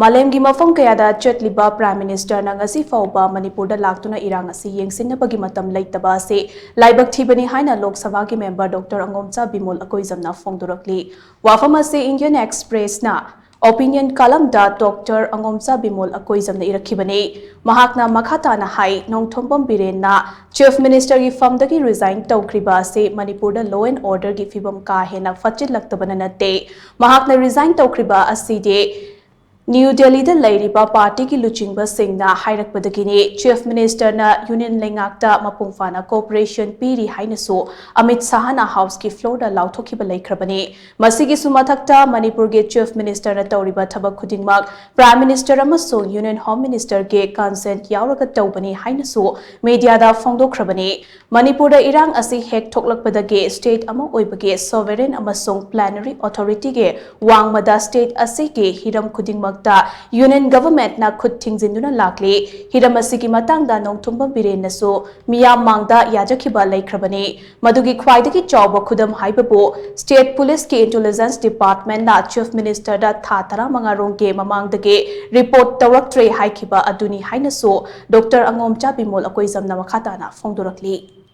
MALEM gi mafam kayada CHATLIBA Prime Minister NGASI PHAOBA Manipur Da Laktuna Irang Asi Yengshinnaba gi Matam Leitaba Asi Laibak Thibani HAINA Lok Sabha ki member Dr. ANGOMCHA BIMOL AKOIJAM na PHONGDORAKLI wafam asi Indian Express na opinion column da Dr. ANGOMCHA BIMOL AKOIJAM na irakhibani mahakna makhata na hai nongthombam biren na Chief Minister gi fam da gi resign tawkriba ase Manipur da law and order gi fibam ka hena fachit laktabana natte mahakna resign tawkriba asi de New Delhi da Lairiba Party ki Luchingba Singh na Hairakpadagini Chief Minister na Union Lengakta Mapungfana Cooperation Piri Hainasu Amit Sahana House ki floor da Lauthokiba Laikrabani Masigi Sumathakta Manipur ge Chief Minister na Tauriba Thabak Khudingmak Prime Minister amasung Union Home Minister ge consent yauraga tawbani Hainasu media da phongdokrabani Manipur da Irang Asi hek thoklakpadage state ama oibage sovereign amasung plenary authority ge wangmada state asi ge hiram khudingmak Union government na khud thingzinduna lakli hiram asigi matangda nongthumba biren nasu miyam mangda yajakhiba laikhrabani madugi khwaidagi chawba khudam haibabu state police ki intelligence department na chief minister da tha manga rongge mamangdage report tawraktre haikhiba aduni hainasu Dr. ANGOMCHA BIMOL AKOIJAM na makhata na phongdorakli